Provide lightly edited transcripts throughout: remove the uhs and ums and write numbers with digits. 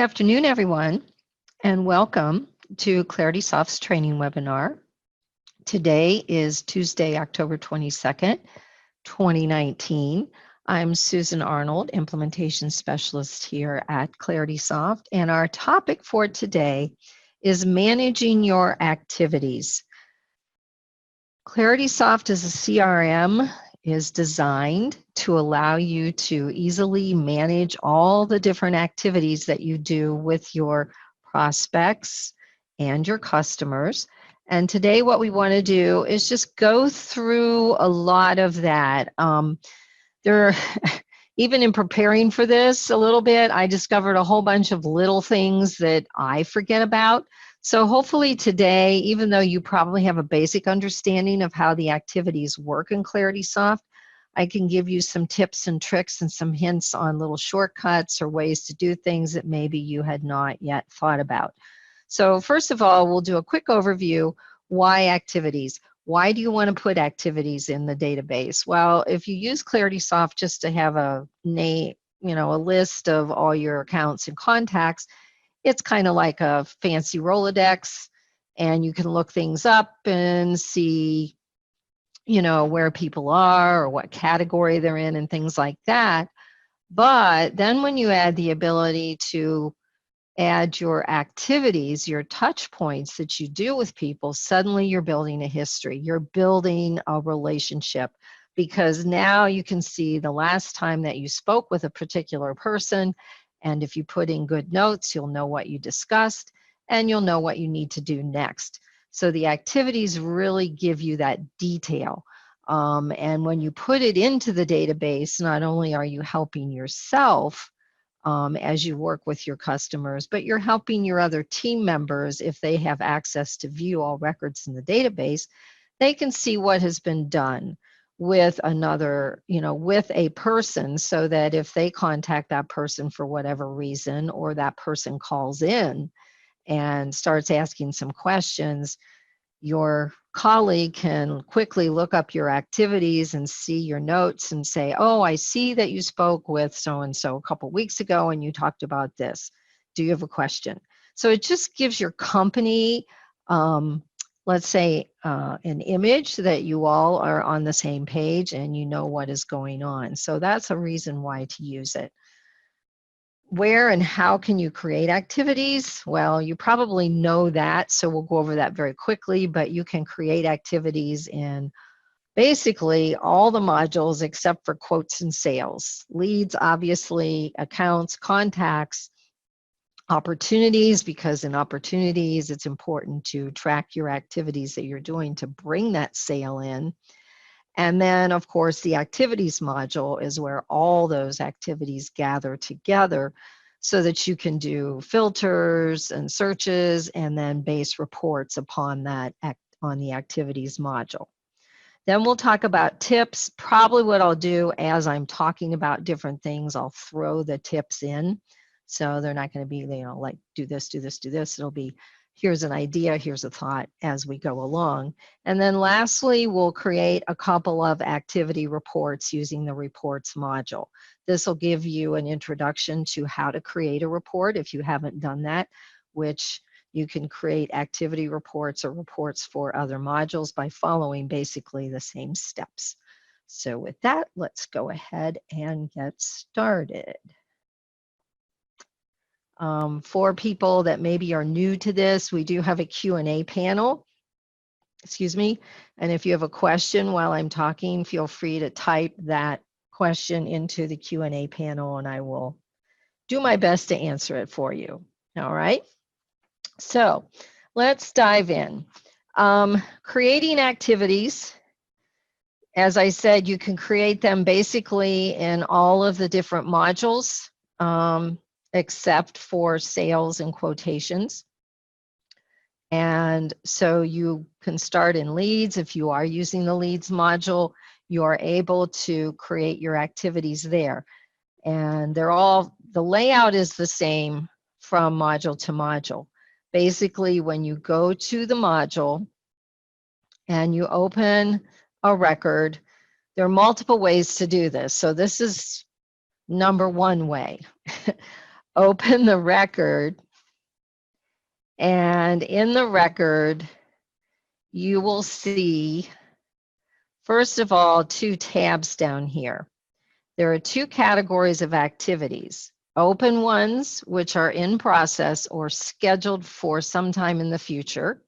Good afternoon, everyone, and welcome to ClaritySoft's training webinar. Today is Tuesday, October 22nd, 2019. I'm Susan Arnold, Implementation Specialist here at ClaritySoft, and our topic for today is managing your activities. ClaritySoft as a CRM is designed to allow you to easily manage all the different activities that you do with your prospects and your customers. And today what we want to do is just go through a lot of that. Even in preparing for this a little bit, I discovered a whole bunch of little things that I forget about. So hopefully today, even though you probably have a basic understanding of how the activities work in ClaritySoft, I can give you some tips and tricks and some hints on little shortcuts or ways to do things that maybe you had not yet thought about. So first of all, we'll do a quick overview. Why activities? Why do you want to put activities in the database? Well, if you use ClaritySoft just to have a name, a list of all your accounts and contacts, it's kind of like a fancy Rolodex, and you can look things up and see, where people are or what category they're in and things like that. But then when you add the ability to add your activities, your touch points that you do with people, suddenly you're building a history. You're building a relationship, because now you can see the last time that you spoke with a particular person. And if you put in good notes, you'll know what you discussed and you'll know what you need to do next. So the activities really give you that detail. And when you put it into the database, not only are you helping yourself as you work with your customers, but you're helping your other team members. If they have access to view all records in the database, they can see what has been done with another, with a person, so that if they contact that person for whatever reason, or that person calls in and starts asking some questions, your colleague can quickly look up your activities and see your notes and say, oh, I see that you spoke with so-and-so a couple weeks ago and you talked about this. Do you have a question? So it just gives your company, let's say, an image that you all are on the same page and you know what is going on. So that's a reason why to use it. Where and how can you create activities? Well, you probably know that, so we'll go over that very quickly, but you can create activities in basically all the modules except for quotes and sales. Leads, obviously, accounts, contacts, opportunities, because in opportunities, it's important to track your activities that you're doing to bring that sale in. And then, of course, the activities module is where all those activities gather together so that you can do filters and searches and then base reports upon that on the activities module. Then we'll talk about tips. Probably what I'll do as I'm talking about different things, I'll throw the tips in. So they're not going to be, like do this, do this, do this. It'll be, here's an idea, here's a thought as we go along. And then lastly, we'll create a couple of activity reports using the reports module. This will give you an introduction to how to create a report if you haven't done that, which you can create activity reports or reports for other modules by following basically the same steps. So with that, let's go ahead and get started. For people that maybe are new to this, we do have a Q&A panel, and if you have a question while I'm talking, feel free to type that question into the Q&A panel and I will do my best to answer it for you. All right, so let's dive in. Creating activities, as I said, you can create them basically in all of the different modules, except for sales and quotations. And so you can start in leads. If you are using the leads module, you are able to create your activities there. And the layout is the same from module to module. Basically, when you go to the module and you open a record, there are multiple ways to do this. So this is number one way. open the record, and in the record, you will see, first of all, two tabs down here. There are two categories of activities. Open ones, which are in process or scheduled for sometime in the future,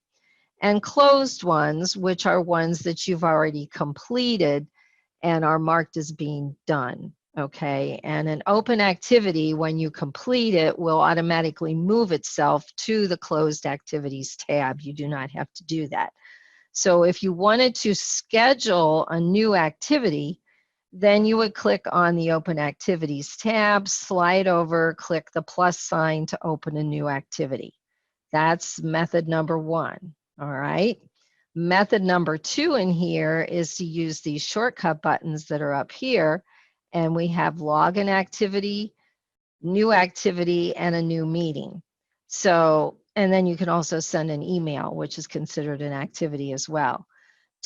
and closed ones, which are ones that you've already completed and are marked as being done. Okay, and an open activity, when you complete it, will automatically move itself to the closed activities tab. You do not have to do that. So if you wanted to schedule a new activity, then you would click on the Open Activities tab, slide over, click the plus sign to open a new activity. That's method number one, all right? Method number two in here is to use these shortcut buttons that are up here, and we have Login Activity, New Activity, and a New Meeting. So, and then you can also send an email, which is considered an activity as well.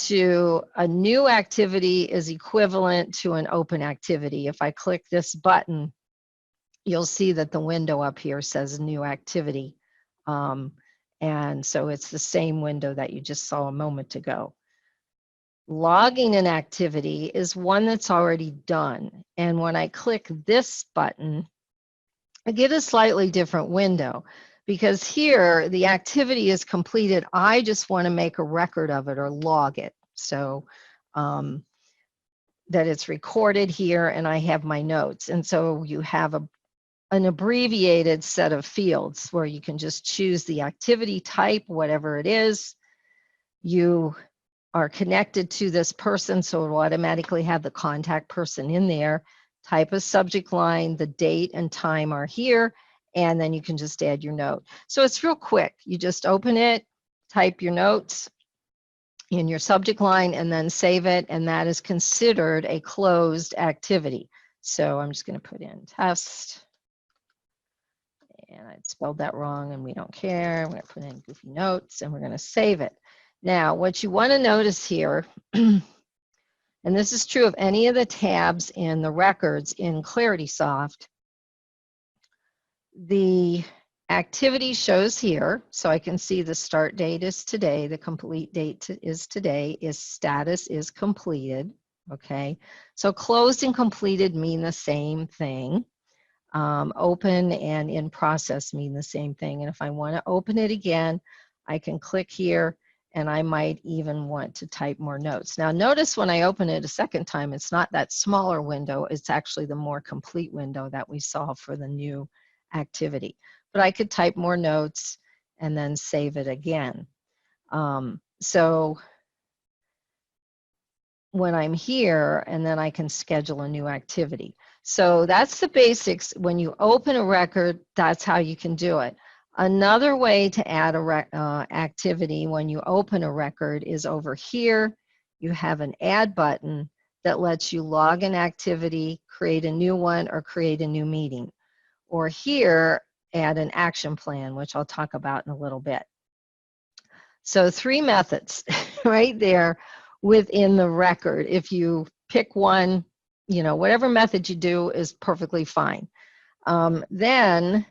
To a new activity is equivalent to an open activity. If I click this button, you'll see that the window up here says new activity. And so it's the same window that you just saw a moment ago. Logging an activity is one that's already done. And when I click this button, I get a slightly different window, because here the activity is completed. I just want to make a record of it or log it. So that it's recorded here and I have my notes. And so you have an abbreviated set of fields where you can just choose the activity type, whatever it is. You are connected to this person, so it will automatically have the contact person in there. Type of subject line, the date and time are here, and then you can just add your note. So it's real quick. You just open it, type your notes in your subject line, and then save it, and that is considered a closed activity. So I'm just going to put in test, and I spelled that wrong, and we don't care. I'm going to put in goofy notes, and we're going to save it. Now, what you want to notice here, and this is true of any of the tabs in the records in ClaritySoft, the activity shows here, so I can see the start date is today, the complete date is today, status is completed, okay? So closed and completed mean the same thing. Open and in process mean the same thing. And if I want to open it again, I can click here, and I might even want to type more notes. Now notice when I open it a second time, it's not that smaller window, it's actually the more complete window that we saw for the new activity. But I could type more notes and then save it again. So when I'm here, and then I can schedule a new activity. So that's the basics. When you open a record, that's how you can do it. Another way to add a activity when you open a record is over here. You have an add button that lets you log an activity, create a new one, or create a new meeting. Or here, add an action plan, which I'll talk about in a little bit. So 3 methods right there within the record. If you pick one, you know, whatever method you do is perfectly fine. Then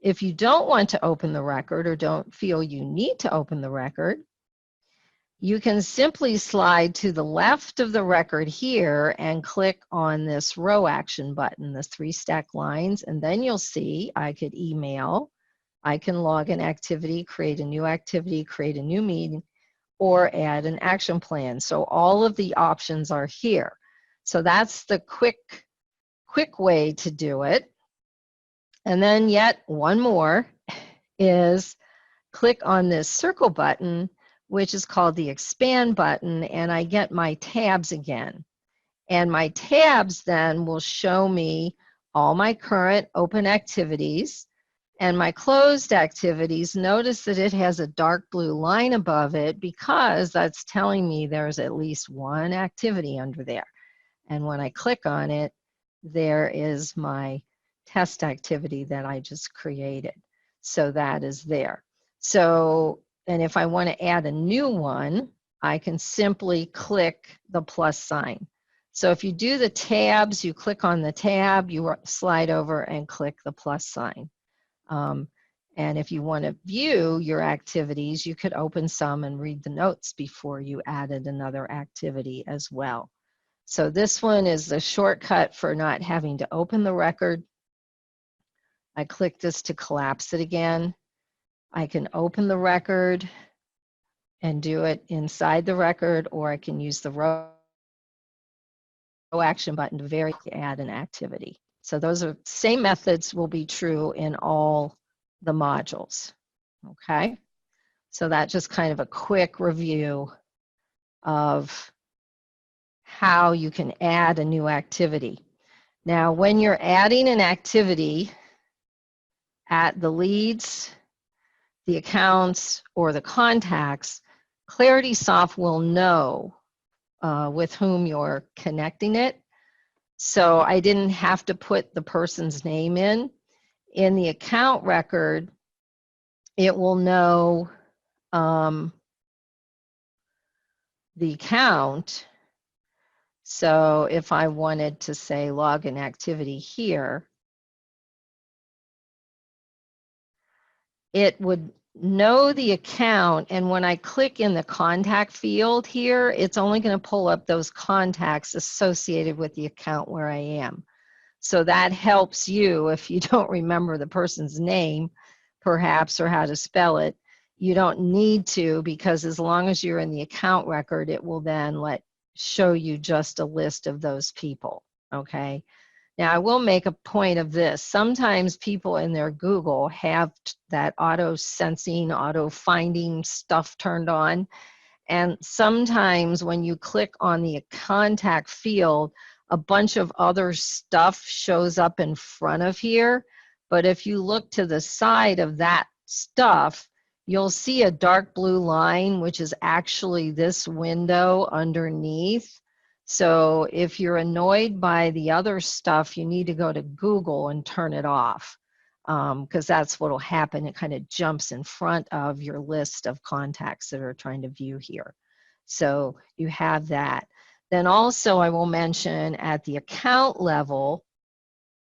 if you don't want to open the record or don't feel you need to open the record, you can simply slide to the left of the record here and click on this row action button, the 3 stack lines, and then you'll see I could email, I can log an activity, create a new meeting, or add an action plan. So all of the options are here. So that's the quick way to do it. And then yet one more is click on this circle button, which is called the expand button, and I get my tabs again. And my tabs then will show me all my current open activities and my closed activities. Notice that it has a dark blue line above it because that's telling me there's at least one activity under there. And when I click on it, there is my test activity that I just created. So that is there. So, and if I want to add a new one, I can simply click the plus sign. So if you do the tabs, you click on the tab, you slide over and click the plus sign. And if you want to view your activities, you could open some and read the notes before you added another activity as well. So this one is the shortcut for not having to open the record. I click this to collapse it again. I can open the record and do it inside the record, or I can use the row action button to add an activity. So those are same methods will be true in all the modules. Okay, so that's just kind of a quick review of how you can add a new activity. Now, when you're adding an activity at the leads, the accounts, or the contacts, ClaritySoft will know with whom you're connecting it. So I didn't have to put the person's name in. In the account record, it will know the account. So if I wanted to say log an activity here, it would know the account, and when I click in the contact field here, it's only going to pull up those contacts associated with the account where I am. So that helps you if you don't remember the person's name, perhaps, or how to spell it. You don't need to, because as long as you're in the account record, it will then show you just a list of those people, okay? Now, I will make a point of this. Sometimes people in their Google have that auto-sensing, auto-finding stuff turned on. And sometimes when you click on the contact field, a bunch of other stuff shows up in front of here. But if you look to the side of that stuff, you'll see a dark blue line, which is actually this window underneath. So if you're annoyed by the other stuff, you need to go to Google and turn it off, because that's what will happen. It kind of jumps in front of your list of contacts that are trying to view here. So you have that. Then also I will mention at the account level,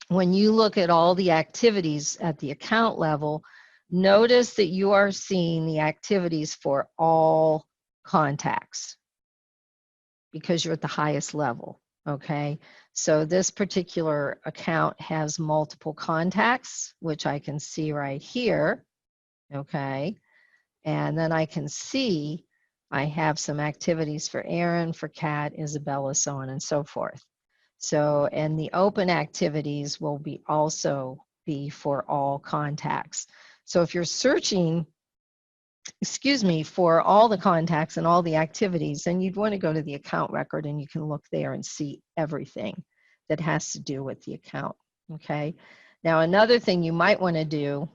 when you look at all the activities at the account level, notice that you are seeing the activities for all contacts, because you're at the highest level, okay? So this particular account has multiple contacts, which I can see right here, okay? And then I can see I have some activities for Aaron, for Kat, Isabella, so on and so forth. So, and the open activities will also be for all contacts. So if you're searching, for all the contacts and all the activities, then you'd want to go to the account record, and you can look there and see everything that has to do with the account, okay? Now, another thing you might want to do,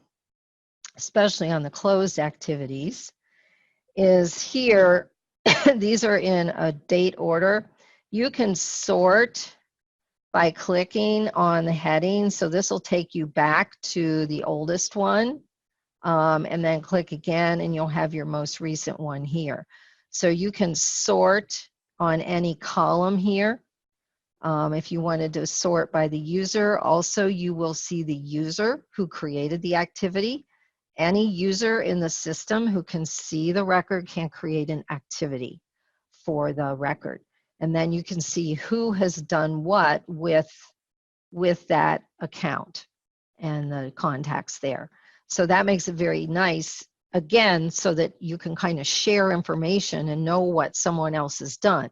especially on the closed activities, is here, these are in a date order. You can sort by clicking on the heading. So this will take you back to the oldest one. And then click again, and you'll have your most recent one here. So you can sort on any column here. If you wanted to sort by the user, also you will see the user who created the activity. Any user in the system who can see the record can create an activity for the record. And then you can see who has done what with that account and the contacts there. So that makes it very nice, again, so that you can kind of share information and know what someone else has done,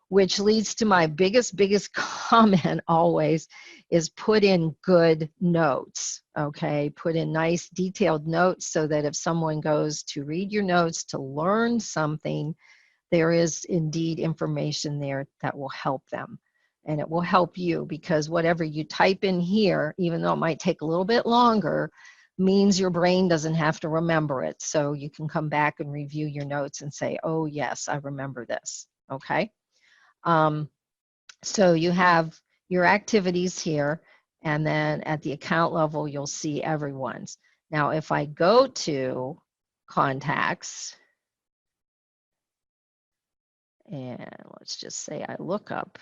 which leads to my biggest comment always is put in good notes, okay? Put in nice detailed notes so that if someone goes to read your notes to learn something, there is indeed information there that will help them. And it will help you, because whatever you type in here, even though it might take a little bit longer, means your brain doesn't have to remember it. So you can come back and review your notes and say, oh yes, I remember this, okay? So you have your activities here, and then at the account level, you'll see everyone's. Now, if I go to contacts, and let's just say I look up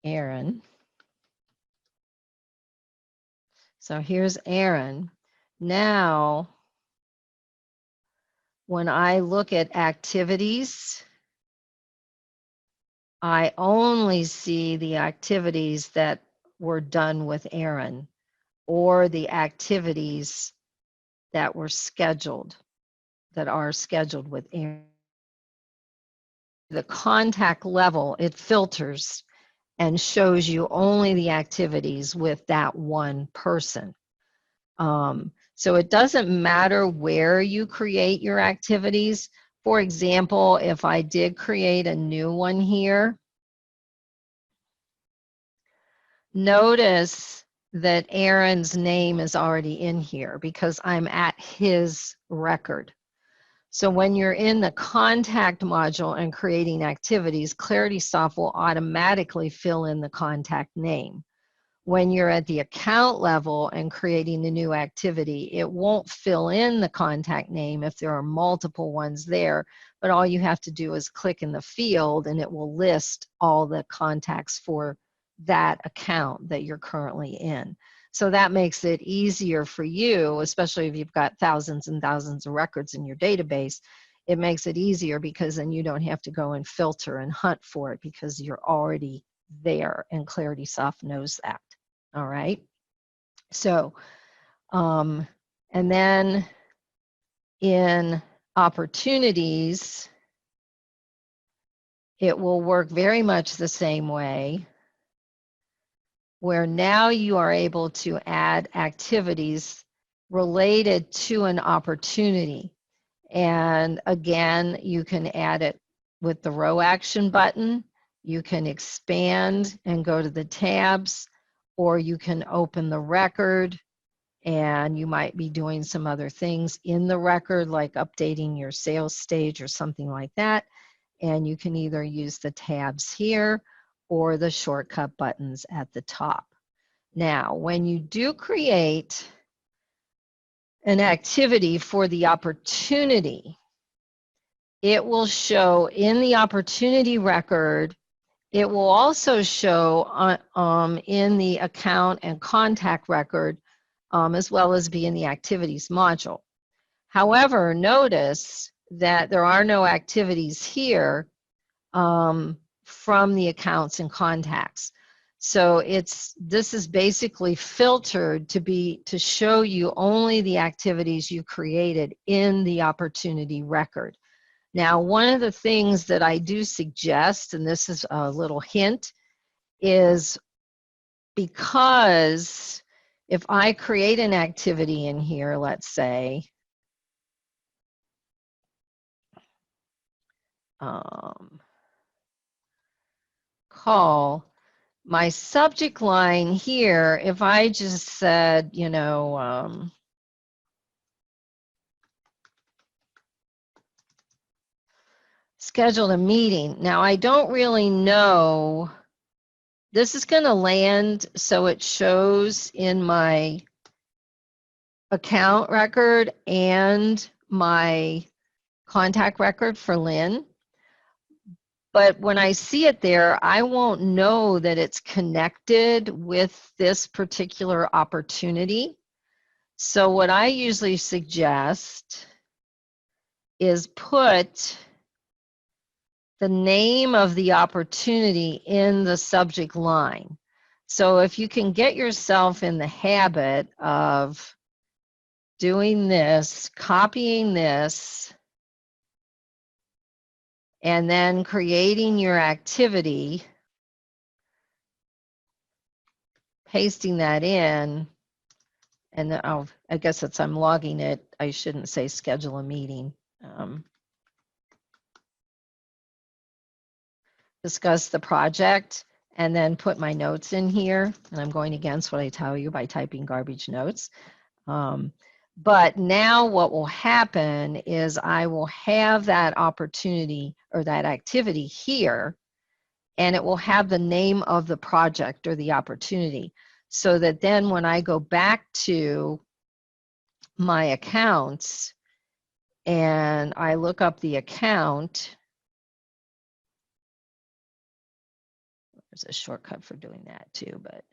Aaron. So here's Aaron. Now, when I look at activities, I only see the activities that were done with Aaron or the activities that were scheduled, that are scheduled with Aaron. The contact level, it filters and shows you only the activities with that one person. So it doesn't matter where you create your activities. For example, if I did create a new one here, notice that Aaron's name is already in here because I'm at his record. So when you're in the contact module and creating activities, ClaritySoft will automatically fill in the contact name. When you're at the account level and creating a new activity, it won't fill in the contact name if there are multiple ones there, but all you have to do is click in the field and it will list all the contacts for that account that you're currently in. So that makes it easier for you, especially if you've got thousands and thousands of records in your database. It makes it easier because then you don't have to go and filter and hunt for it because you're already there and ClaritySoft knows that. All right. So, and then in opportunities, it will work very much the same way, where now you are able to add activities related to an opportunity. And again, you can add it with the row action button. You can expand and go to the tabs, or you can open the record and you might be doing some other things in the record, like updating your sales stage or something like that. And you can either use the tabs here or the shortcut buttons at the top. Now, when you do create an activity for the opportunity, it will show in the opportunity record. It will also show in the account and contact record, as well as be in the activities module. However, notice that there are no activities here from the accounts and contacts. So this is basically filtered to show you only the activities you created in the opportunity record. Now, one of the things that I do suggest, and this is a little hint, is because if I create an activity in here, let's say, call, my subject line here, if I just said, you know, scheduled a meeting. Now, I don't really know. This is going to land so it shows in my account record and my contact record for Lynn. But when I see it there, I won't know that it's connected with this particular opportunity. So what I usually suggest is put the name of the opportunity in the subject line. So if you can get yourself in the habit of doing this, copying this, and then creating your activity, pasting that in, and then, oh, I guess it's I'm logging it. I shouldn't say schedule a meeting. Discuss the project, and then put my notes in here. And I'm going against what I tell you by typing garbage notes. But now what will happen is I will have that opportunity or that activity here, and it will have the name of the project or the opportunity, so that then when I go back to my accounts and I look up the account, there's a shortcut for doing that too, but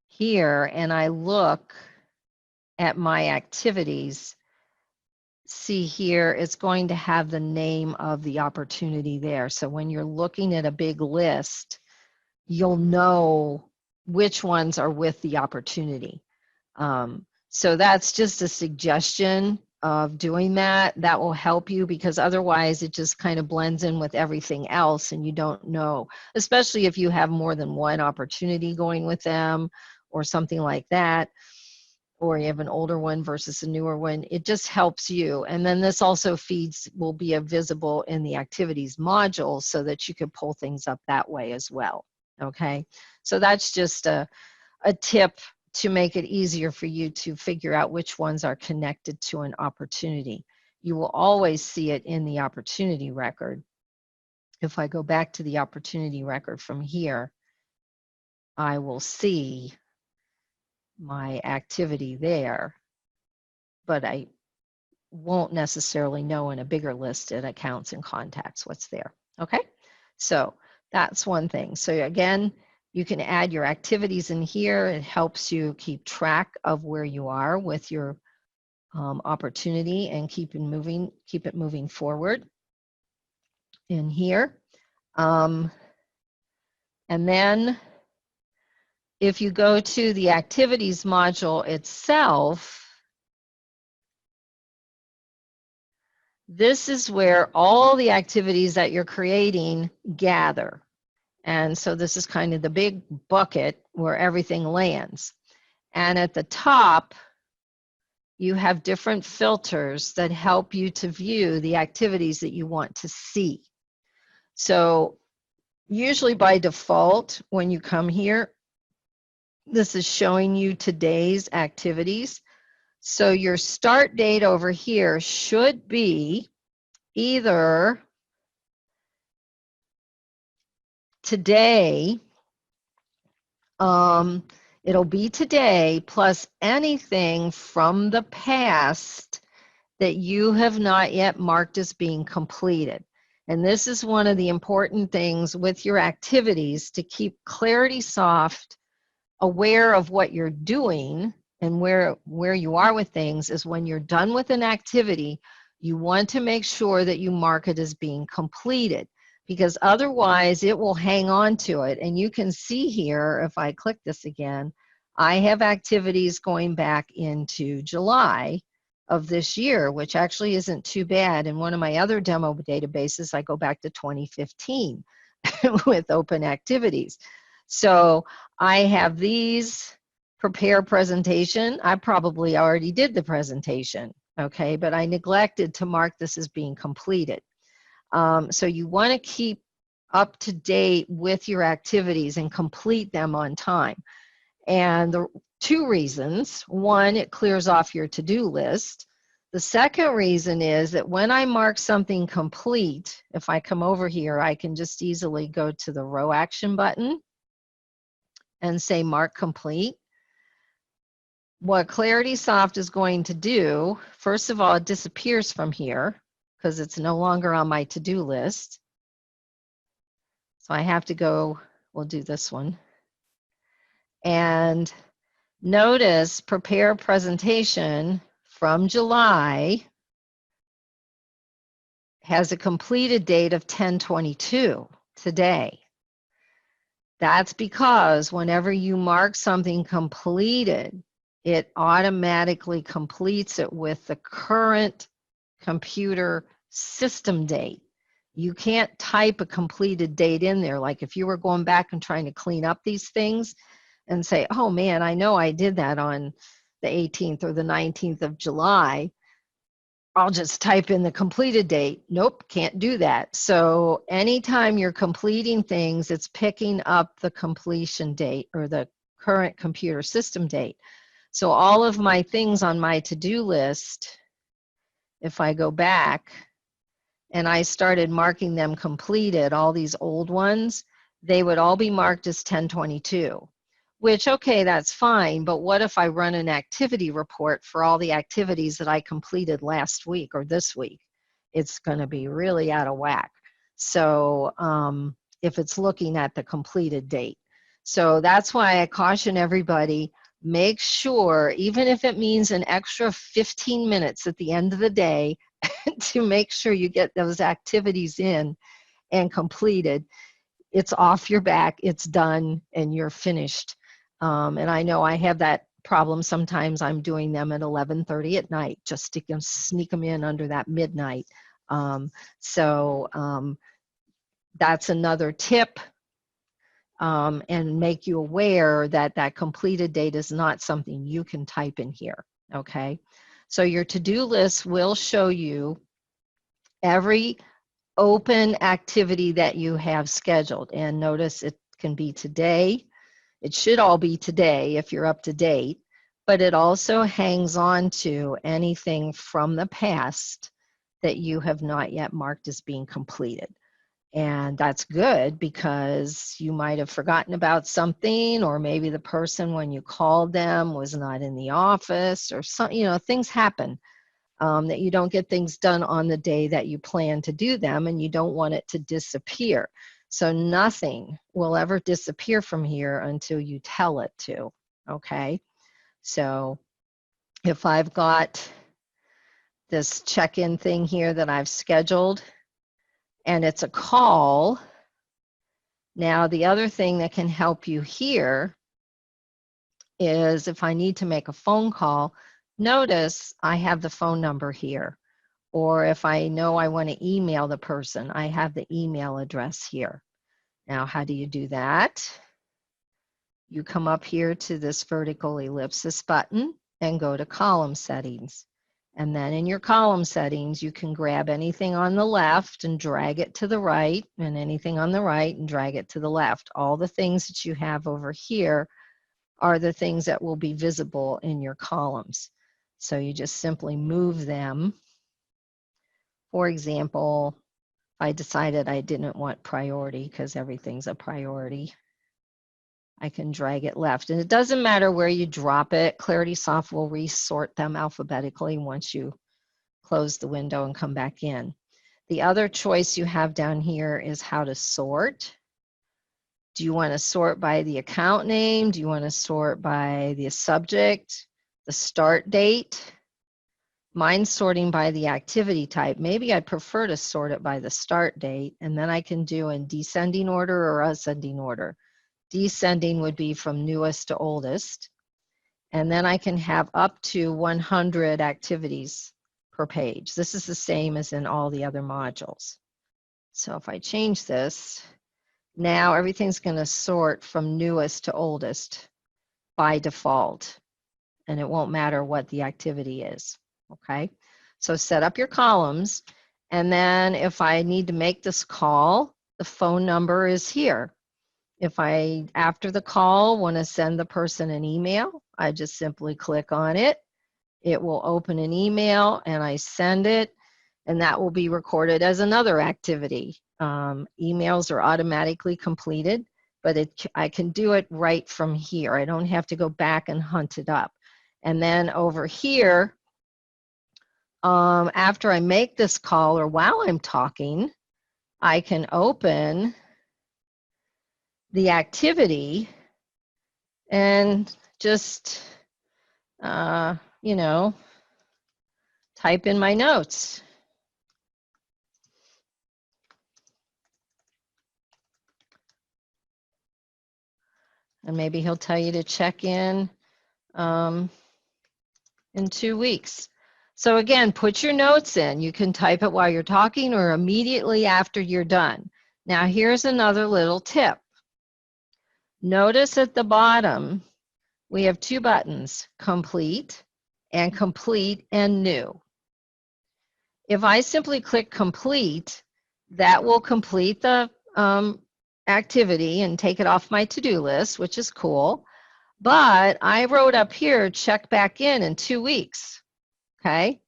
here, and I look at my activities, see here, it's going to have the name of the opportunity there. So when you're looking at a big list, you'll know which ones are with the opportunity. So that's just a suggestion of doing that. That will help you, because otherwise it just kind of blends in with everything else and you don't know, especially if you have more than one opportunity going with them or something like that, or you have an older one versus a newer one. It just helps you. And then this also will be visible in the activities module so that you can pull things up that way as well. Okay, so that's just a tip to make it easier for you to figure out which ones are connected to an opportunity. You will always see it in the opportunity record. If I go back to the opportunity record from here, I will see my activity there, but I won't necessarily know in a bigger list at accounts and contacts what's there. Okay, so that's one thing. So again, you can add your activities in here. It helps you keep track of where you are with your opportunity and keep it moving forward in here. And then if you go to the activities module itself, this is where all the activities that you're creating gather. And so this is kind of the big bucket where everything lands. And at the top, you have different filters that help you to view the activities that you want to see. So usually by default, when you come here, this is showing you today's activities. So your start date over here should be either today, it'll be today plus anything from the past that you have not yet marked as being completed. And this is one of the important things with your activities, to keep ClaritySoft aware of what you're doing and where you are with things. Is when you're done with an activity, you want to make sure that you mark it as being completed, because otherwise it will hang on to it. And you can see here, if I click this again, I have activities going back into July of this year, which actually isn't too bad. In one of my other demo databases, I go back to 2015 with open activities. So I have these: prepare presentation. I probably already did the presentation, okay, but I neglected to mark this as being completed. So you want to keep up to date with your activities and complete them on time. And the two reasons: one, it clears off your to-do list. The second reason is that when I mark something complete, if I come over here, I can just easily go to the row action button and say mark complete. What ClaritySoft is going to do, first of all, it disappears from here because it's no longer on my to-do list. So I have to go, we'll do this one. And notice prepare presentation from July has a completed date of 10/22 today. That's because whenever you mark something completed, it automatically completes it with the current computer system date. You can't type a completed date in there. Like if you were going back and trying to clean up these things and say, oh man, I know I did that on the 18th or the 19th of July, I'll just type in the completed date. Nope, can't do that. So anytime you're completing things, it's picking up the completion date or the current computer system date. So all of my things on my to-do list, if I go back and I started marking them completed, all these old ones, they would all be marked as 10/22. which, okay, that's fine, but what if I run an activity report for all the activities that I completed last week or this week? It's going to be really out of whack. So if it's looking at the completed date. So that's why I caution everybody, make sure, even if it means an extra 15 minutes at the end of the day, to make sure you get those activities in and completed. It's off your back, it's done, and you're finished. And I know I have that problem. Sometimes I'm doing them at 11:30 at night, just to sneak them in under that midnight. That's another tip, and make you aware that that completed date is not something you can type in here, okay? So your to-do list will show you every open activity that you have scheduled. And notice it can be today. It should all be today if you're up to date, but it also hangs on to anything from the past that you have not yet marked as being completed. And that's good because you might have forgotten about something, or maybe the person when you called them was not in the office, or some, things happen. That you don't get things done on the day that you plan to do them, and you don't want it to disappear. So nothing will ever disappear from here until you tell it to, okay? So if I've got this check-in thing here that I've scheduled, and it's a call, now the other thing that can help you here is if I need to make a phone call, notice I have the phone number here. Or if I know I want to email the person, I have the email address here. Now, how do you do that? You come up here to this vertical ellipsis button and go to column settings. And then in your column settings, you can grab anything on the left and drag it to the right, and anything on the right and drag it to the left. All the things that you have over here are the things that will be visible in your columns. So you just simply move them. For example, I decided I didn't want priority because everything's a priority. I can drag it left. And it doesn't matter where you drop it. ClaritySoft will resort them alphabetically once you close the window and come back in. The other choice you have down here is how to sort. Do you want to sort by the account name? Do you want to sort by the subject, the start date? Mine's sorting by the activity type. Maybe I'd prefer to sort it by the start date, and then I can do in descending order or ascending order. Descending would be from newest to oldest, and then I can have up to 100 activities per page. This is the same as in all the other modules. So if I change this, now everything's going to sort from newest to oldest by default, and it won't matter what the activity is. Okay, so set up your columns, and then if I need to make this call, the phone number is here. If I, after the call, want to send the person an email, I just simply click on it. It will open an email, and I send it, and that will be recorded as another activity. Emails are automatically completed, but I can do it right from here. I don't have to go back and hunt it up. And then over here, after I make this call or while I'm talking, I can open the activity and just, type in my notes. And maybe he'll tell you to check in 2 weeks. So again, put your notes in. You can type it while you're talking or immediately after you're done. Now here's another little tip. Notice at the bottom, we have two buttons, complete and new. If I simply click complete, that will complete the activity and take it off my to-do list, which is cool. But I wrote up here, check back in 2 weeks. Okay,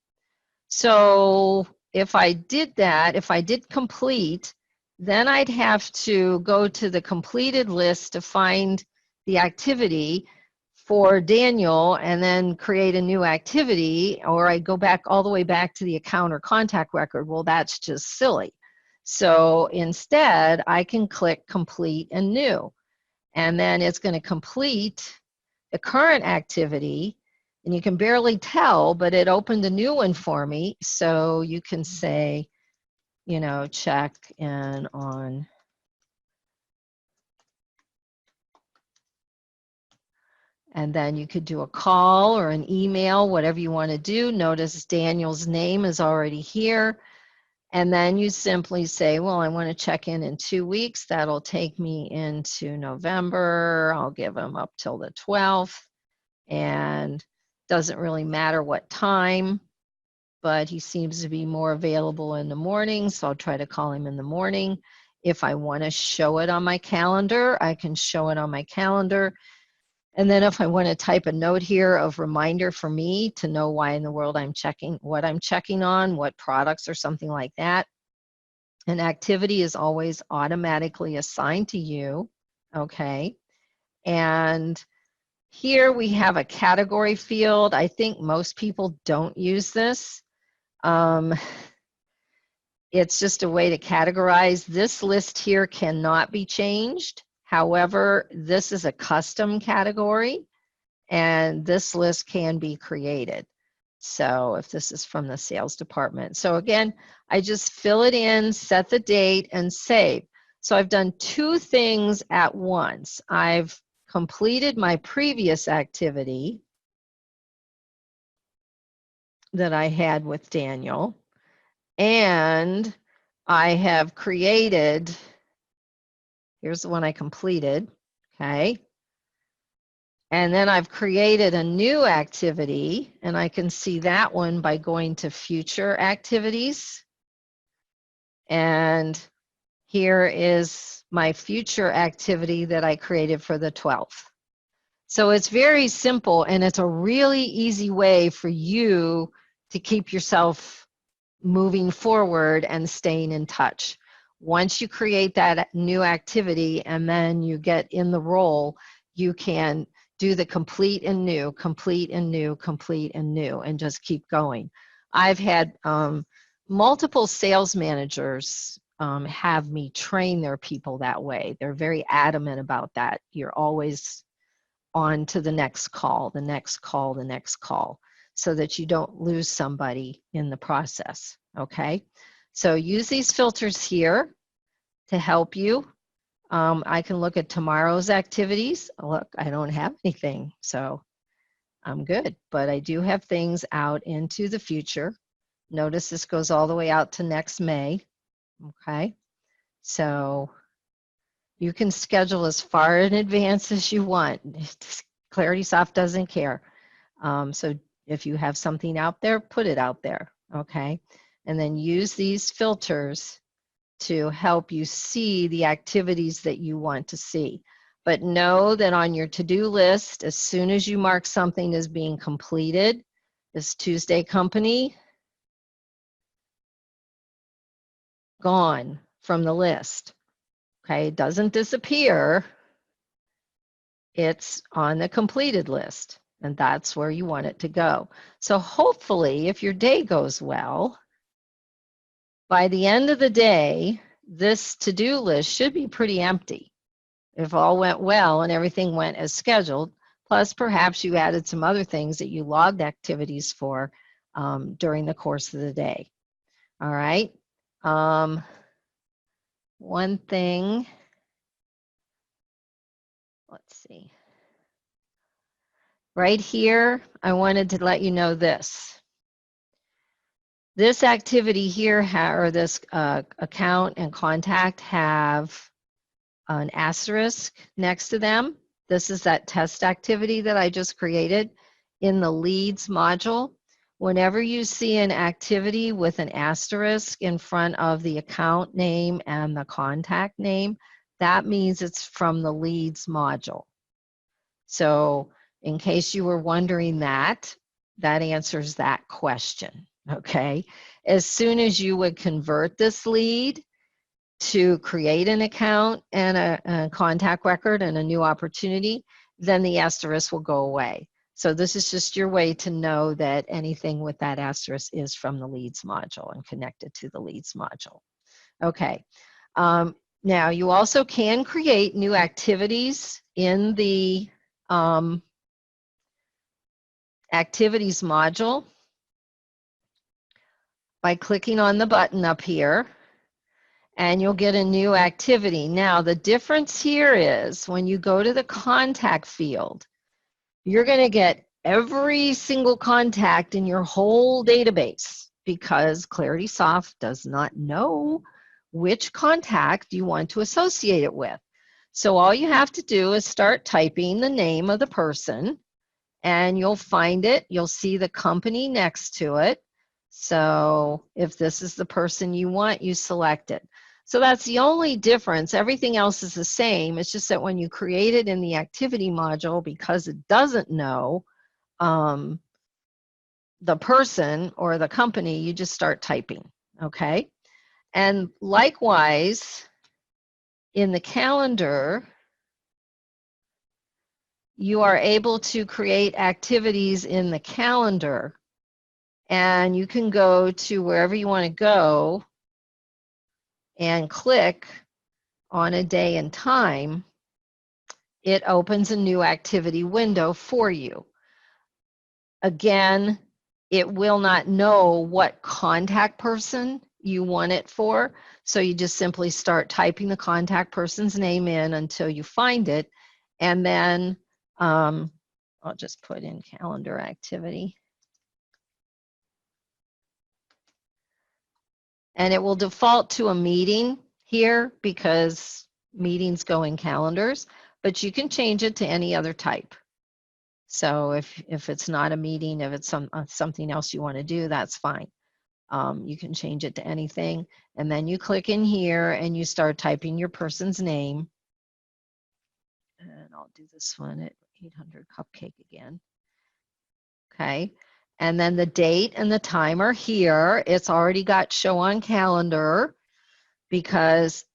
so if I did that, if I did complete, then I'd have to go to the completed list to find the activity for Daniel and then create a new activity, or I go back all the way back to the account or contact record, well, that's just silly. So instead, I can click complete and new, and then it's going to complete the current activity, and you can barely tell, but it opened a new one for me. So you can say, you know, check in on and then you could do a call or an email, whatever you want to do. Notice Daniel's name is already here. And then you simply say, well, I want to check in 2 weeks. That'll take me into November. I'll give him up till the 12th. And doesn't really matter what time, but he seems to be more available in the morning. So I'll try to call him in the morning. If I want to show it on my calendar, I can show it on my calendar. And then if I want to type a note here of reminder for me to know why in the world I'm checking, what I'm checking on, what products or something like that, an activity is always automatically assigned to you, okay? And here we have a category field. I think most people don't use this. It's just a way to categorize. This list here cannot be changed. However, this is a custom category, and this list can be created. So if this is from the sales department. So again, I just fill it in, set the date, and save. So I've done 2 things at once. I've completed my previous activity that I had with Daniel, and I have created, here's the one I completed, okay? And then I've created a new activity, and I can see that one by going to future activities. And here is my future activity that I created for the 12th. So it's very simple, and it's a really easy way for you to keep yourself moving forward and staying in touch. Once you create that new activity and then you get in the role, you can do the complete and new, complete and new, complete and new, and just keep going. I've had multiple sales managers have me train their people that way. They're very adamant about that. You're always on to the next call, the next call, the next call, so that you don't lose somebody in the process, okay? So use these filters here to help you. I can look at tomorrow's activities. Look, I don't have anything, so I'm good. But I do have things out into the future. Notice this goes all the way out to next May, okay? So you can schedule as far in advance as you want. ClaritySoft doesn't care. So if you have something out there, put it out there, okay? And then use these filters to help you see the activities that you want to see. But know that on your to-do list, as soon as you mark something as being completed, this Tuesday company, gone from the list, okay? It doesn't disappear. It's on the completed list, and that's where you want it to go. So hopefully, if your day goes well, by the end of the day, this to-do list should be pretty empty. If all went well and everything went as scheduled, plus perhaps you added some other things that you logged activities for during the course of the day. All right. One thing, let's see. Right here, I wanted to let you know this. This activity here, or this account and contact have an asterisk next to them. This is that test activity that I just created in the leads module. Whenever you see an activity with an asterisk in front of the account name and the contact name, that means it's from the leads module. So in case you were wondering that answers that question, okay? As soon as you would convert this lead to create an account and a contact record and a new opportunity, then the asterisk will go away. So this is just your way to know that anything with that asterisk is from the leads module and connected to the leads module. Okay. Now you also can create new activities in the activities module by clicking on the button up here, and you'll get a new activity. Now the difference here is when you go to the contact field, you're going to get every single contact in your whole database because ClaritySoft does not know which contact you want to associate it with. So all you have to do is start typing the name of the person and you'll find it. You'll see the company next to it. So if this is the person you want, you select it. So that's the only difference. Everything else is the same. It's just that when you create it in the activity module, because it doesn't know the person or the company, you just start typing, okay? And likewise, in the calendar, you are able to create activities in the calendar, and you can go to wherever you want to go and click on a day and time. It opens a new activity window for you. Again, it will not know what contact person you want it for, so you just simply start typing the contact person's name in until you find it, and then I'll just put in calendar activity. And it will default to a meeting here because meetings go in calendars, but you can change it to any other type. So if it's not a meeting, if it's something else you want to do, that's fine. You can change it to anything. And then you click in here and you start typing your person's name. And I'll do this one at 800 Cupcake again. Okay. And then the date and the time are here. It's already got show on calendar because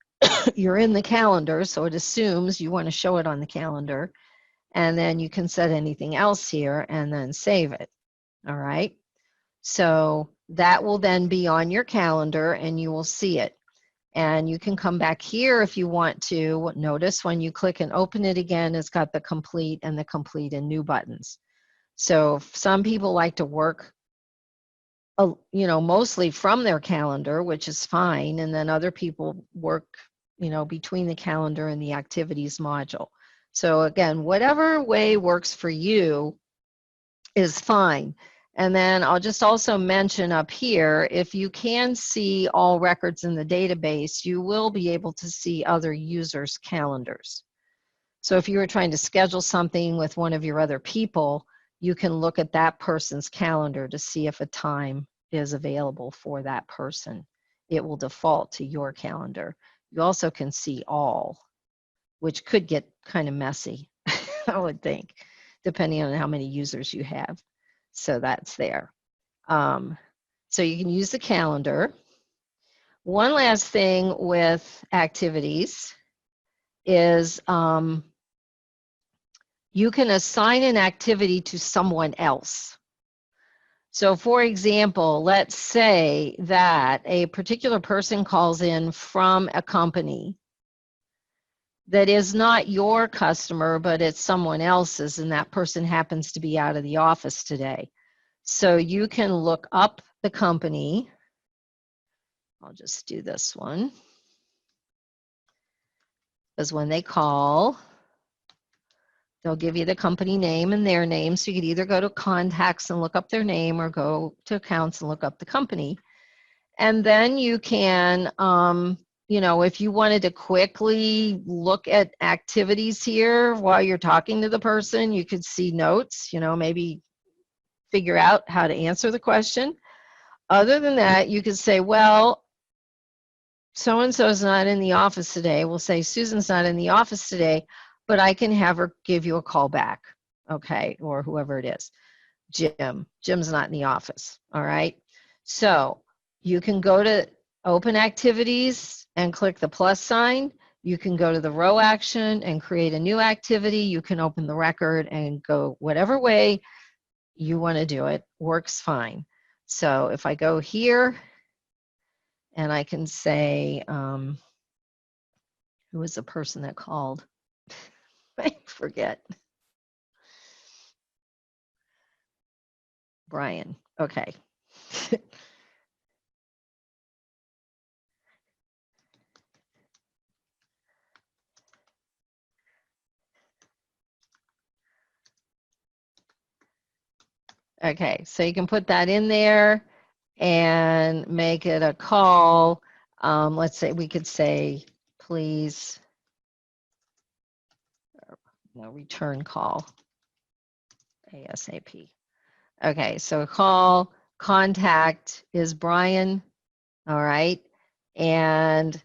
you're in the calendar, so it assumes you want to show it on the calendar. And then you can set anything else here and then save it. All right. So that will then be on your calendar and you will see it. And you can come back here if you want to. Notice when you click and open it again, it's got the complete and the complete and new buttons. So some people like to work, mostly from their calendar, which is fine. And then other people work, between the calendar and the activities module. So again, whatever way works for you is fine. And then I'll just also mention up here, if you can see all records in the database, you will be able to see other users' calendars. So if you were trying to schedule something with one of your other people, you can look at that person's calendar to see if a time is available for that person. It will default to your calendar. You also can see all, which could get kind of messy, I would think, depending on how many users you have. So that's there. So you can use the calendar. One last thing with activities is you can assign an activity to someone else. So for example, let's say that a particular person calls in from a company that is not your customer, but it's someone else's, and that person happens to be out of the office today. So you can look up the company. I'll just do this one. Because when they call, they'll give you the company name and their name. So you could either go to contacts and look up their name or go to accounts and look up the company. And then you can, if you wanted to quickly look at activities here while you're talking to the person, you could see notes, maybe figure out how to answer the question. Other than that, you could say, well, so-and-so's not in the office today. We'll say Susan's not in the office today, but I can have her give you a call back, okay, or whoever it is. Jim's not in the office, all right? So you can go to open activities and click the plus sign. You can go to the row action and create a new activity. You can open the record and go whatever way you want to do it. Works fine. So if I go here and I can say, who was the person that called? I forget. Brian. Okay. Okay, so you can put that in there and make it a call. Let's say we could say, please, no, return call ASAP. Okay, so call contact is Brian. All right, and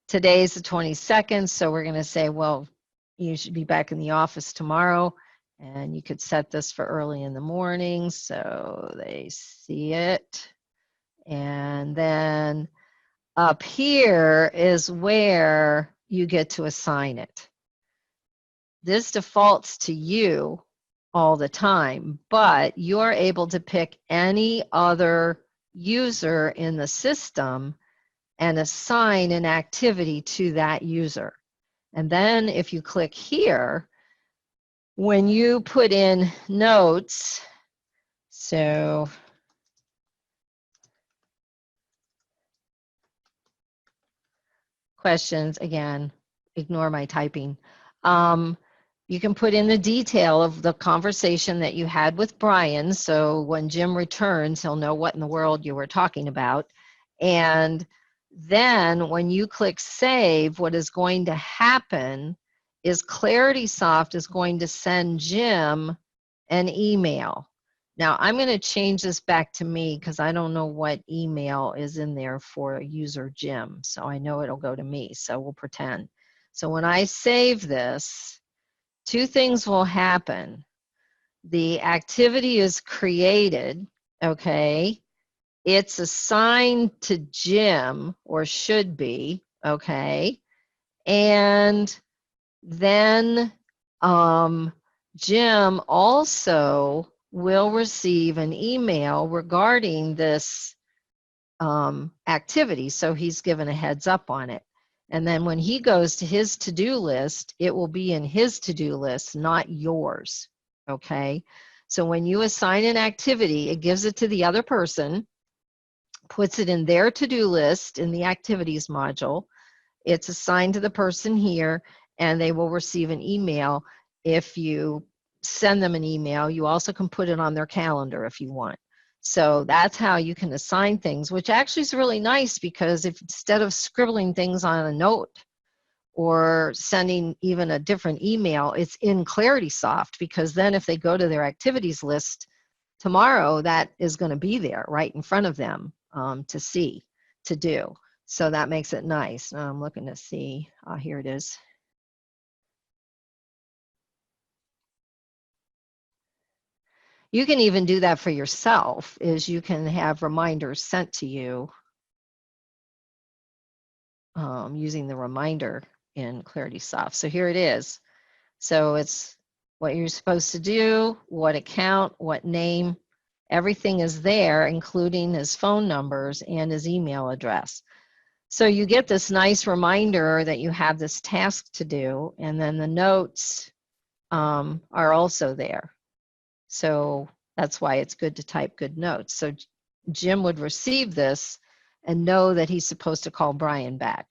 today's the 22nd, so we're going to say, well, you should be back in the office tomorrow. And you could set this for early in the morning so they see it. And then up here is where you get to assign it. This defaults to you all the time, but you're able to pick any other user in the system and assign an activity to that user. And then if you click here, when you put in notes, so questions, again, ignore my typing. You can put in the detail of the conversation that you had with Brian, so when Jim returns, he'll know what in the world you were talking about. And then when you click save, what is going to happen is ClaritySoft is going to send Jim an email. Now I'm going to change this back to me because I don't know what email is in there for user Jim. So I know it'll go to me, so we'll pretend. So when I save this, two things will happen. The activity is created, okay? It's assigned to Jim, or should be, okay? And then Jim also will receive an email regarding this activity, so he's given a heads up on it. And then when he goes to his to-do list, it will be in his to-do list, not yours, okay? So when you assign an activity, it gives it to the other person, puts it in their to-do list in the activities module. It's assigned to the person here, and they will receive an email. If you send them an email, you also can put it on their calendar if you want. So that's how you can assign things, which actually is really nice, because if instead of scribbling things on a note or sending even a different email, it's in ClaritySoft, because then if they go to their activities list tomorrow, that is going to be there right in front of them to see, to do. So that makes it nice. Now I'm looking to see, here it is. You can even do that for yourself, is you can have reminders sent to you using the reminder in ClaritySoft. So here it is. So it's what you're supposed to do, what account, what name, everything is there, including his phone numbers and his email address. So you get this nice reminder that you have this task to do, and then the notes are also there. So that's why it's good to type good notes. So Jim would receive this and know that he's supposed to call Brian back.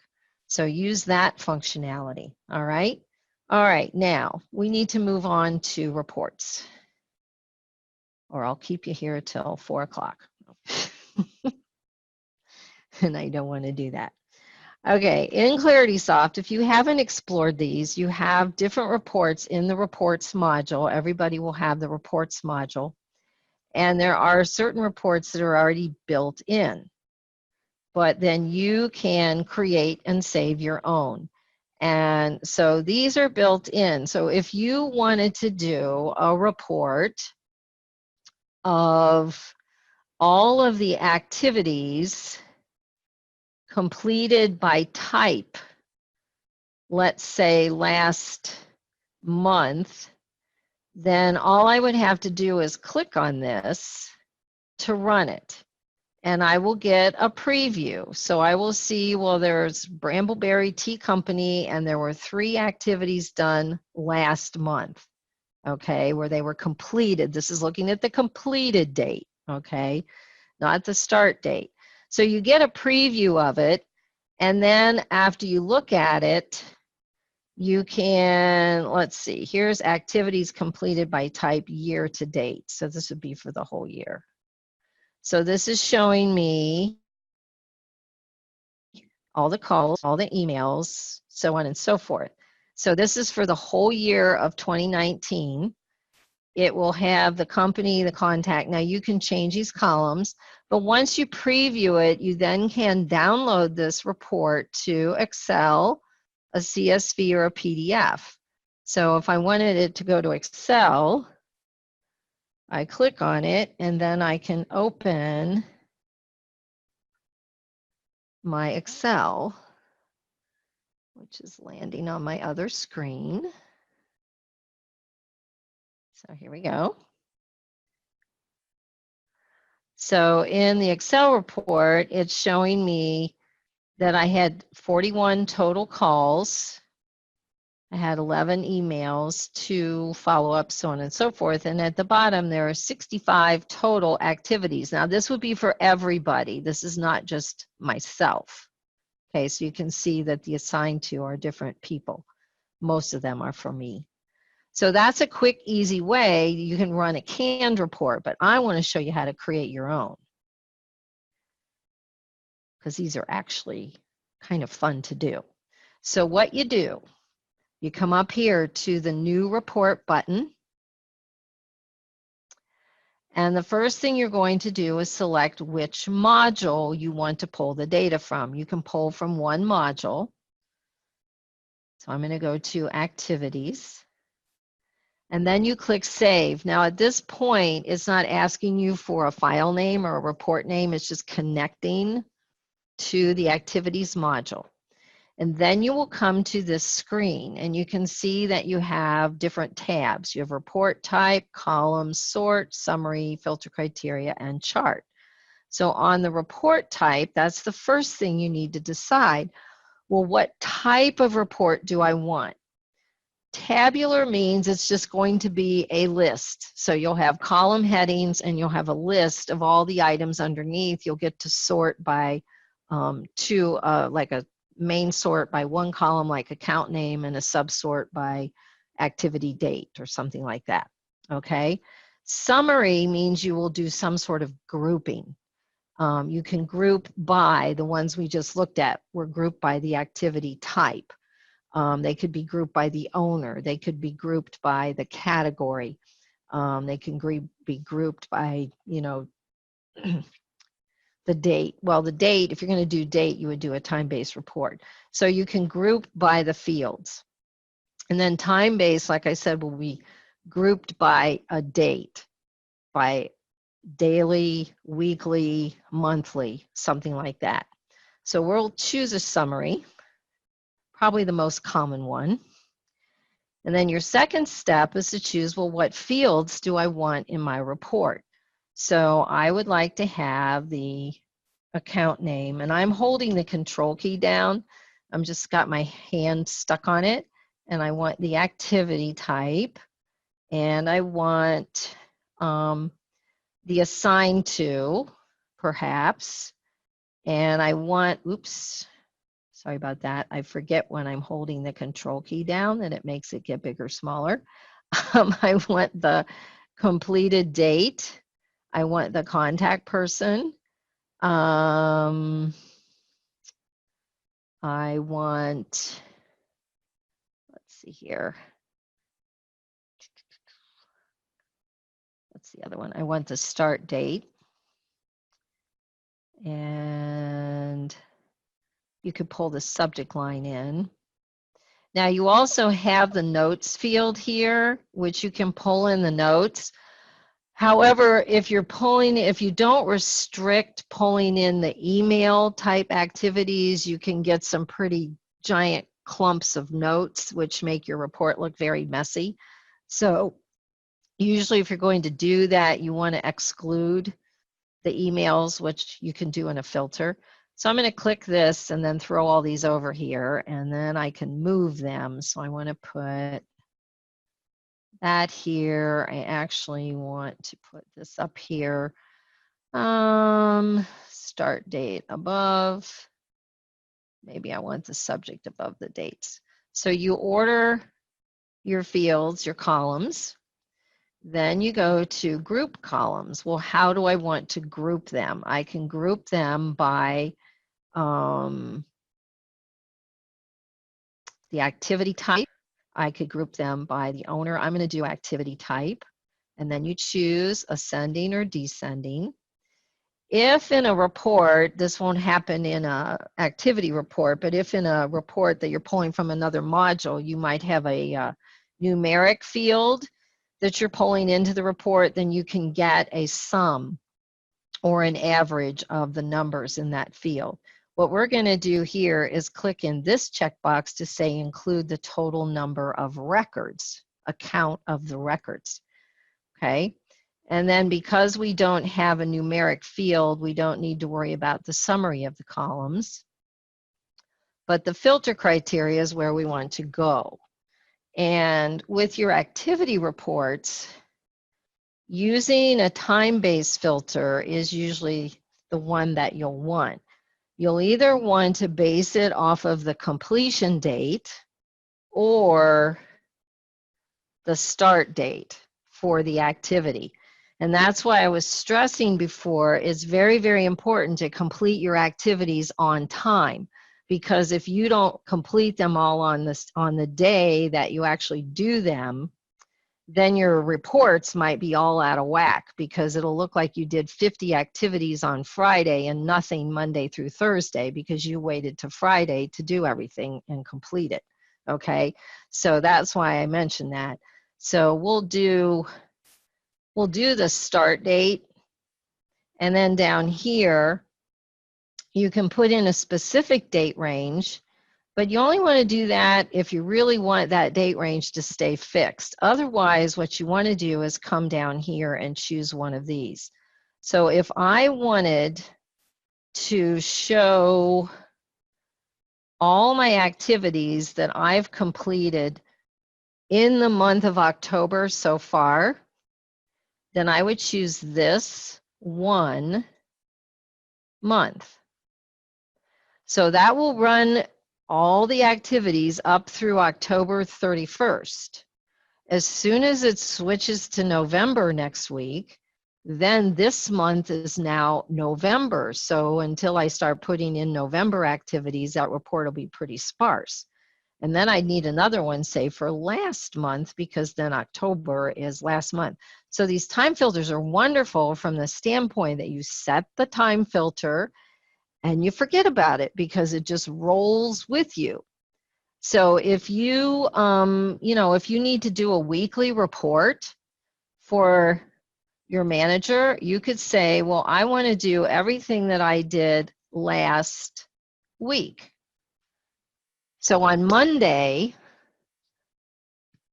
So use that functionality, all right? All right, now we need to move on to reports, or I'll keep you here till 4 o'clock. And I don't want to do that. Okay, in ClaritySoft, if you haven't explored these, you have different reports in the reports module. Everybody will have the reports module. And there are certain reports that are already built in. But then you can create and save your own. And so these are built in. So if you wanted to do a report of all of the activities completed by type, let's say last month, then all I would have to do is click on this to run it. And I will get a preview. So I will see, well, there's Brambleberry Tea Company, and there were 3 activities done last month, okay, where they were completed. This is looking at the completed date, okay, not the start date. So you get a preview of it, and then after you look at it, you can, let's see, here's activities completed by type year to date. So this would be for the whole year. So this is showing me all the calls, all the emails, so on and so forth. So this is for the whole year of 2019. It will have the company, the contact. Now you can change these columns, but once you preview it, you then can download this report to Excel, a CSV, or a PDF. So if I wanted it to go to Excel, I click on it, and then I can open my Excel, which is landing on my other screen. So here we go. So in the Excel report, it's showing me that I had 41 total calls. I had 11 emails, 2 follow-ups, so on and so forth. And at the bottom, there are 65 total activities. Now, this would be for everybody. This is not just myself. Okay, so you can see that the assigned to are different people. Most of them are for me. So that's a quick, easy way you can run a canned report, but I want to show you how to create your own, because these are actually kind of fun to do. So what you do, you come up here to the New Report button, and the first thing you're going to do is select which module you want to pull the data from. You can pull from one module. So I'm going to go to Activities. And then you click Save. Now at this point, it's not asking you for a file name or a report name. It's just connecting to the Activities module. And then you will come to this screen, and you can see that you have different tabs. You have Report Type, Column, Sort, Summary, Filter Criteria, and Chart. So on the Report Type, that's the first thing you need to decide. Well, what type of report do I want? Tabular means it's just going to be a list. So you'll have column headings, and you'll have a list of all the items underneath. You'll get to sort by like a main sort by one column, like account name, and a subsort by activity date or something like that. Okay. Summary means you will do some sort of grouping. You can group by the ones we just looked at, were grouped by the activity type. They could be grouped by the owner. They could be grouped by the category. They can be grouped by, you know, the date. Well, the date, if you're going to do date, you would do a time-based report. So you can group by the fields. And then time-based, like I said, will be grouped by a date, by daily, weekly, monthly, something like that. So we'll choose a summary, probably the most common one. And then your second step is to choose, well, what fields do I want in my report? So I would like to have the account name, and I'm holding the control key down. I'm just got my hand stuck on it, and I want the activity type, and I want the assigned to, perhaps, and I want, oops, sorry about that. I forget when I'm holding the control key down that it makes it get bigger, smaller. I want the completed date. I want the contact person. I want, let's see here. What's the other one? I want the start date. And you could pull the subject line in. Now you also have the notes field here, which you can pull in the notes. However, if you don't restrict pulling in the email type activities, you can get some pretty giant clumps of notes, which make your report look very messy. So usually if you're going to do that, you want to exclude the emails, which you can do in a filter. So I'm going to click this and then throw all these over here, and then I can move them. So I want to put that here. I actually want to put this up here. Start date above. Maybe I want the subject above the dates. So you order your fields, your columns. Then you go to group columns. Well, how do I want to group them? I can group them by the activity type. I could group them by the owner. I'm going to do activity type. And then you choose ascending or descending. If in a report, this won't happen in a activity report, but if in a report that you're pulling from another module, you might have a numeric field that you're pulling into the report, then you can get a sum or an average of the numbers in that field. What we're going to do here is click in this checkbox to say include the total number of records, a count of the records, okay? And then because we don't have a numeric field, we don't need to worry about the summary of the columns. But the filter criteria is where we want to go. And with your activity reports, using a time-based filter is usually the one that you'll want. You'll either want to base it off of the completion date or the start date for the activity. And that's why I was stressing before, it's very, very important to complete your activities on time. Because if you don't complete them all on the day that you actually do them, then your reports might be all out of whack, because it'll look like you did 50 activities on Friday and nothing Monday through Thursday because you waited to Friday to do everything and complete it. Okay, so that's why I mentioned that. So we'll do the start date, and then down here you can put in a specific date range, but you only want to do that if you really want that date range to stay fixed. Otherwise, what you want to do is come down here and choose one of these. So if I wanted to show all my activities that I've completed in the month of October so far, then I would choose this one month. So that will run all the activities up through October 31st. As soon as it switches to November next week, then this month is now November. So until I start putting in November activities, that report will be pretty sparse. And then I need another one, say, for last month, because then October is last month. So these time filters are wonderful from the standpoint that you set the time filter and you forget about it because it just rolls with you. So if you, if you need to do a weekly report for your manager, you could say, well, I want to do everything that I did last week. So on Monday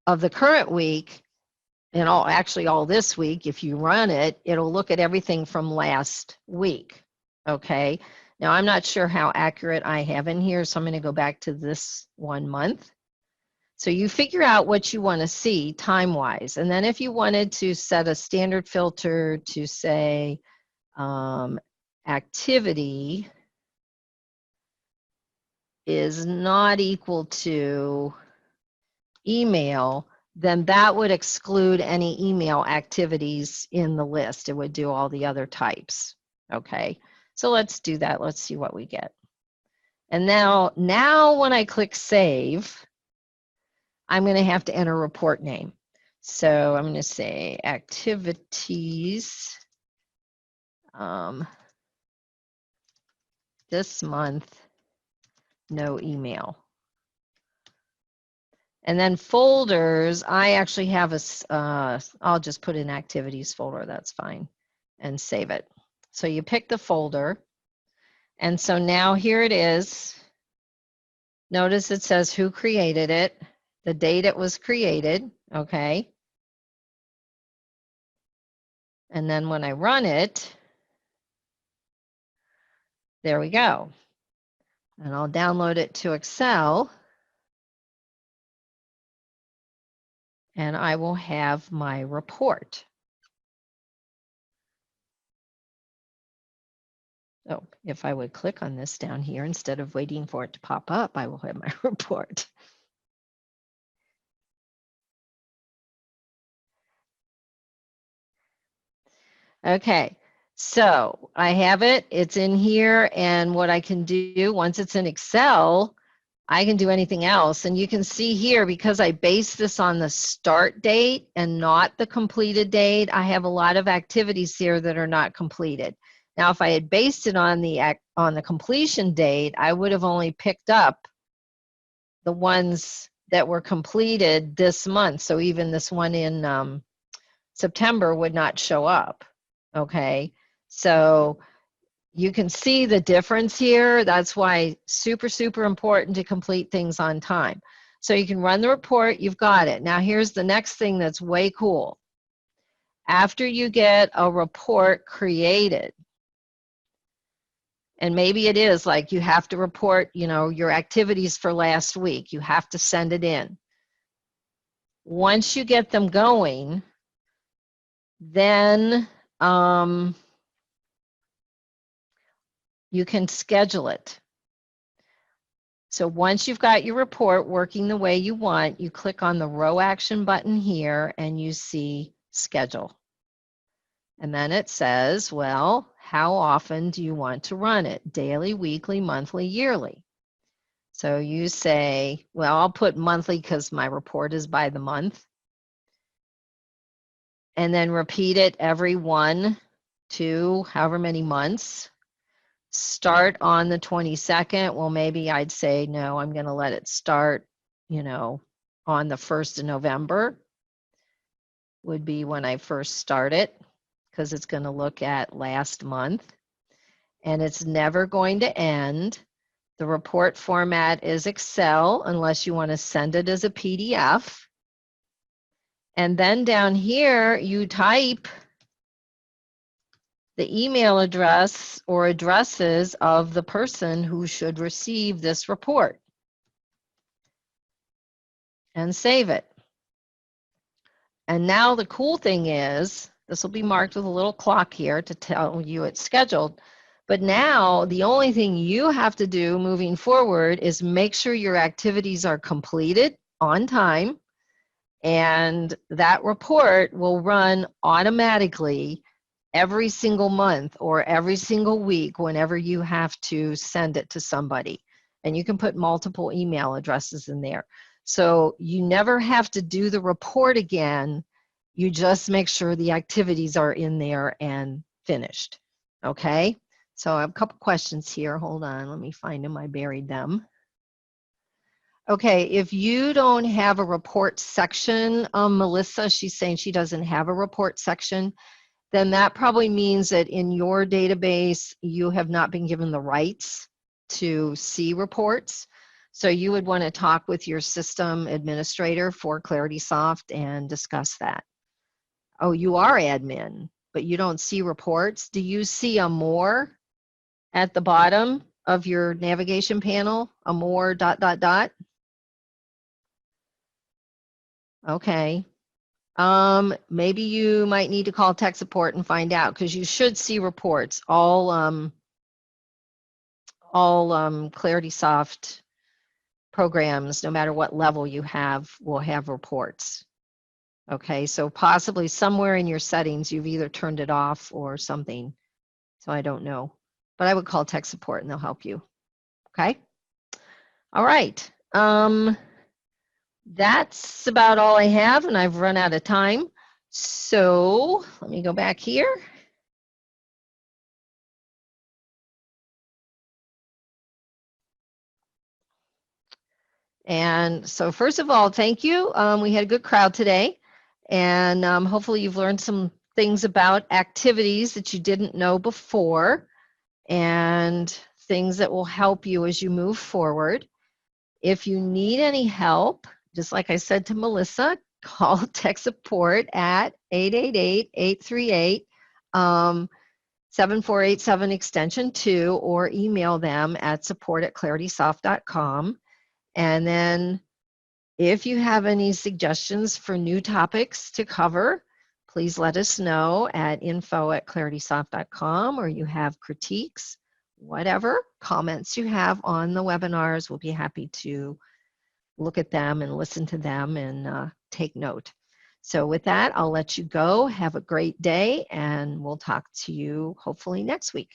of the current week, and all this week, if you run it, it'll look at everything from last week, okay? Now, I'm not sure how accurate I have in here, so I'm going to go back to this 1 month. So you figure out what you want to see time-wise, and then if you wanted to set a standard filter to say activity is not equal to email, then that would exclude any email activities in the list. It would do all the other types, okay? So let's do that. Let's see what we get. And now when I click save, I'm going to have to enter report name. So I'm going to say activities this month, no email. And then folders, I actually have I'll just put in activities folder, that's fine, and save it. So you pick the folder, and so now here it is. Notice it says who created it, the date it was created, okay? And then when I run it, there we go. And I'll download it to Excel. And I will have my report. Oh, if I would click on this down here, instead of waiting for it to pop up, I will have my report. Okay, so I have it, it's in here, and what I can do, once it's in Excel, I can do anything else. And you can see here, because I base this on the start date and not the completed date, I have a lot of activities here that are not completed. Now, if I had based it on the completion date, I would have only picked up the ones that were completed this month. So even this one in September would not show up. Okay, so you can see the difference here. That's why super, super important to complete things on time. So you can run the report, you've got it. Now here's the next thing that's way cool. After you get a report created, and maybe it is like you have to report, you know, your activities for last week, you have to send it in. Once you get them going, then you can schedule it. So once you've got your report working the way you want, you click on the row action button here and you see schedule. And then it says, well, how often do you want to run it? Daily, weekly, monthly, yearly. So you say, well, I'll put monthly because my report is by the month. And then repeat it every 1 to however many months. Start on the 22nd. Well, maybe I'd say, no, I'm going to let it start, you know, on the 1st of November would be when I first start it, because it's going to look at last month. And it's never going to end. The report format is Excel, unless you want to send it as a PDF. And then down here, you type the email address or addresses of the person who should receive this report and save it. And now the cool thing is, this will be marked with a little clock here to tell you it's scheduled. But now the only thing you have to do moving forward is make sure your activities are completed on time, and that report will run automatically every single month or every single week whenever you have to send it to somebody. And you can put multiple email addresses in there. So you never have to do the report again. You just make sure the activities are in there and finished. Okay? So I have a couple questions here. Hold on, let me find them. I buried them. Okay, if you don't have a report section, Melissa, she's saying she doesn't have a report section, then that probably means that in your database, you have not been given the rights to see reports. So you would want to talk with your system administrator for ClaritySoft and discuss that. Oh, you are admin, but you don't see reports. Do you see a more at the bottom of your navigation panel? A more ... Okay. Maybe you might need to call tech support and find out, because you should see reports. All ClaritySoft programs, no matter what level you have, will have reports. Okay, so possibly somewhere in your settings, you've either turned it off or something. So I don't know, but I would call tech support and they'll help you. Okay. All right. That's about all I have, and I've run out of time. So let me go back here. And so first of all, thank you. We had a good crowd today, and hopefully you've learned some things about activities that you didn't know before and things that will help you as you move forward. If you need any help, just like I said to Melissa, call tech support at 888-838 7487 extension 2, or email them at support@claritysoft.com. And then if you have any suggestions for new topics to cover, please let us know at info@claritysoft.com, or you have critiques, whatever comments you have on the webinars, we'll be happy to look at them and listen to them and take note. So with that, I'll let you go. Have a great day, and we'll talk to you hopefully next week.